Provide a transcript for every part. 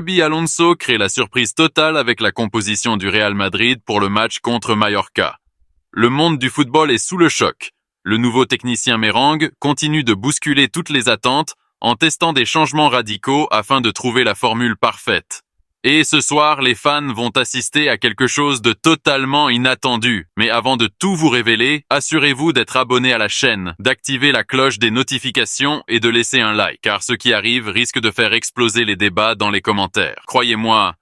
Xabi Alonso crée la surprise totale avec la composition du Real Madrid pour le match contre Mallorca. Le monde du football est sous le choc. Le nouveau technicien Merengue continue de bousculer toutes les attentes en testant des changements radicaux afin de trouver la formule parfaite. Et ce soir, les fans vont assister à quelque chose de totalement inattendu. Mais avant de tout vous révéler, assurez-vous d'être abonné à la chaîne, d'activer la cloche des notifications et de laisser un like, car ce qui arrive risque de faire exploser les débats dans les commentaires. Croyez-moi,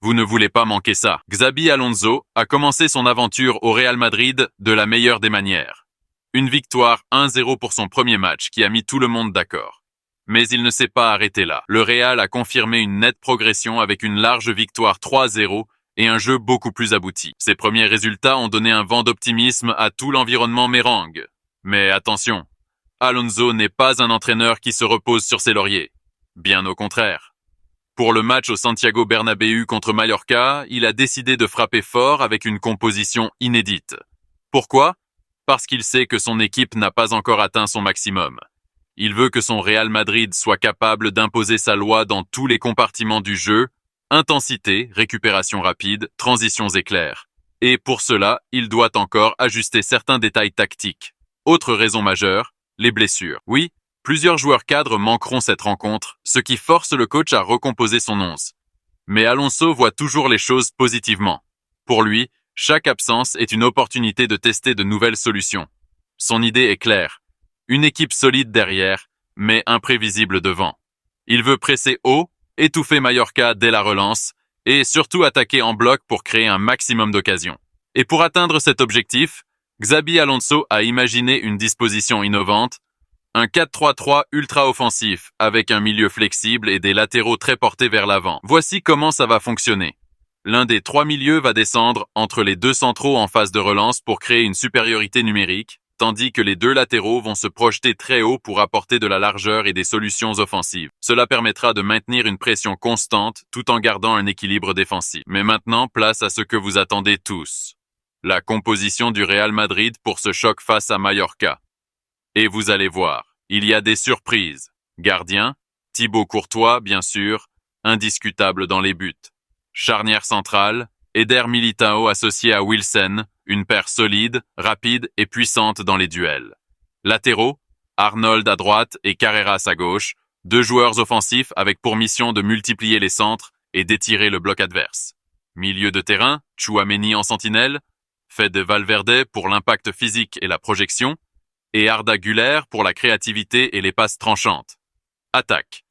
vous ne voulez pas manquer ça. Xabi Alonso a commencé son aventure au Real Madrid de la meilleure des manières. Une victoire 1-0 pour son premier match qui a mis tout le monde d'accord. Mais il ne s'est pas arrêté là. Le Real a confirmé une nette progression avec une large victoire 3-0 et un jeu beaucoup plus abouti. Ces premiers résultats ont donné un vent d'optimisme à tout l'environnement merengue. Mais attention, Alonso n'est pas un entraîneur qui se repose sur ses lauriers. Bien au contraire. Pour le match au Santiago Bernabéu contre Mallorca, il a décidé de frapper fort avec une composition inédite. Pourquoi ? Parce qu'il sait que son équipe n'a pas encore atteint son maximum. Il veut que son Real Madrid soit capable d'imposer sa loi dans tous les compartiments du jeu, intensité, récupération rapide, transitions éclairs. Et pour cela, il doit encore ajuster certains détails tactiques. Autre raison majeure, les blessures. Oui, plusieurs joueurs cadres manqueront cette rencontre, ce qui force le coach à recomposer son 11. Mais Alonso voit toujours les choses positivement. Pour lui, chaque absence est une opportunité de tester de nouvelles solutions. Son idée est claire. Une équipe solide derrière, mais imprévisible devant. Il veut presser haut, étouffer Mallorca dès la relance, et surtout attaquer en bloc pour créer un maximum d'occasions. Et pour atteindre cet objectif, Xabi Alonso a imaginé une disposition innovante, un 4-3-3 ultra offensif, avec un milieu flexible et des latéraux très portés vers l'avant. Voici comment ça va fonctionner. L'un des trois milieux va descendre entre les deux centraux en phase de relance pour créer une supériorité numérique, tandis que les deux latéraux vont se projeter très haut pour apporter de la largeur et des solutions offensives. Cela permettra de maintenir une pression constante tout en gardant un équilibre défensif. Mais maintenant, place à ce que vous attendez tous. La composition du Real Madrid pour ce choc face à Mallorca. Et vous allez voir, il y a des surprises. Gardien, Thibaut Courtois, bien sûr, indiscutable dans les buts. Charnière centrale, Eder Militao associé à Wilson, une paire solide, rapide et puissante dans les duels. Latéraux, Arnold à droite et Carreras à gauche, deux joueurs offensifs avec pour mission de multiplier les centres et d'étirer le bloc adverse. Milieu de terrain, Tchouaméni en sentinelle, Fede Valverde pour l'impact physique et la projection, et Arda Güler pour la créativité et les passes tranchantes. Attaque.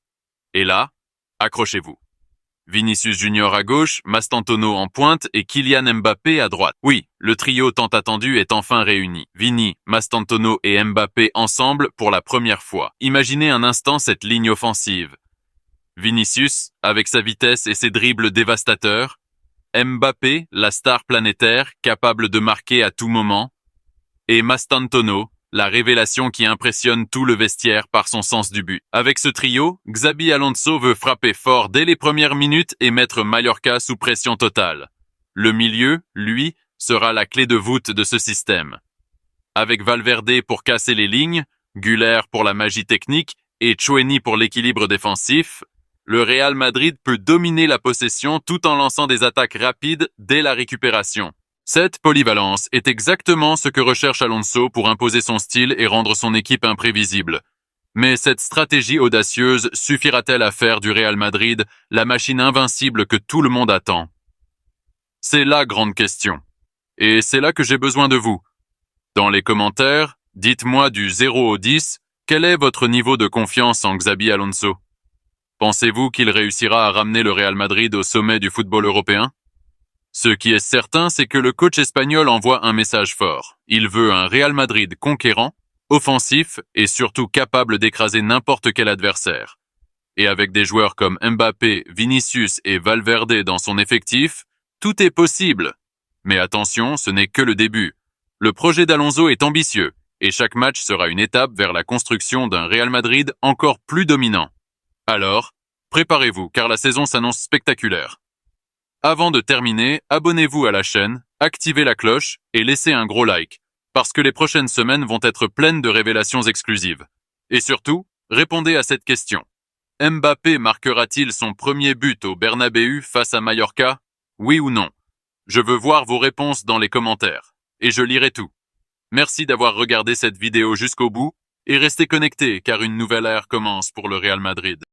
Et là, accrochez-vous. Vinicius Junior à gauche, Mastantuono en pointe et Kylian Mbappé à droite. Oui, le trio tant attendu est enfin réuni. Vini, Mastantuono et Mbappé ensemble pour la première fois. Imaginez un instant cette ligne offensive. Vinicius, avec sa vitesse et ses dribbles dévastateurs. Mbappé, la star planétaire, capable de marquer à tout moment. Et Mastantuono, la révélation qui impressionne tout le vestiaire par son sens du but. Avec ce trio, Xabi Alonso veut frapper fort dès les premières minutes et mettre Mallorca sous pression totale. Le milieu, lui, sera la clé de voûte de ce système. Avec Valverde pour casser les lignes, Güler pour la magie technique et Tchouaméni pour l'équilibre défensif, le Real Madrid peut dominer la possession tout en lançant des attaques rapides dès la récupération. Cette polyvalence est exactement ce que recherche Alonso pour imposer son style et rendre son équipe imprévisible. Mais cette stratégie audacieuse suffira-t-elle à faire du Real Madrid la machine invincible que tout le monde attend? C'est la grande question. Et c'est là que j'ai besoin de vous. Dans les commentaires, dites-moi du 0 au 10, quel est votre niveau de confiance en Xabi Alonso? Pensez-vous qu'il réussira à ramener le Real Madrid au sommet du football européen? Ce qui est certain, c'est que le coach espagnol envoie un message fort. Il veut un Real Madrid conquérant, offensif et surtout capable d'écraser n'importe quel adversaire. Et avec des joueurs comme Mbappé, Vinicius et Valverde dans son effectif, tout est possible. Mais attention, ce n'est que le début. Le projet d'Alonso est ambitieux et chaque match sera une étape vers la construction d'un Real Madrid encore plus dominant. Alors, préparez-vous car la saison s'annonce spectaculaire. Avant de terminer, abonnez-vous à la chaîne, activez la cloche et laissez un gros like, parce que les prochaines semaines vont être pleines de révélations exclusives. Et surtout, répondez à cette question. Mbappé marquera-t-il son premier but au Bernabéu face à Mallorca? Oui ou non? Je veux voir vos réponses dans les commentaires. Et je lirai tout. Merci d'avoir regardé cette vidéo jusqu'au bout et restez connectés car une nouvelle ère commence pour le Real Madrid.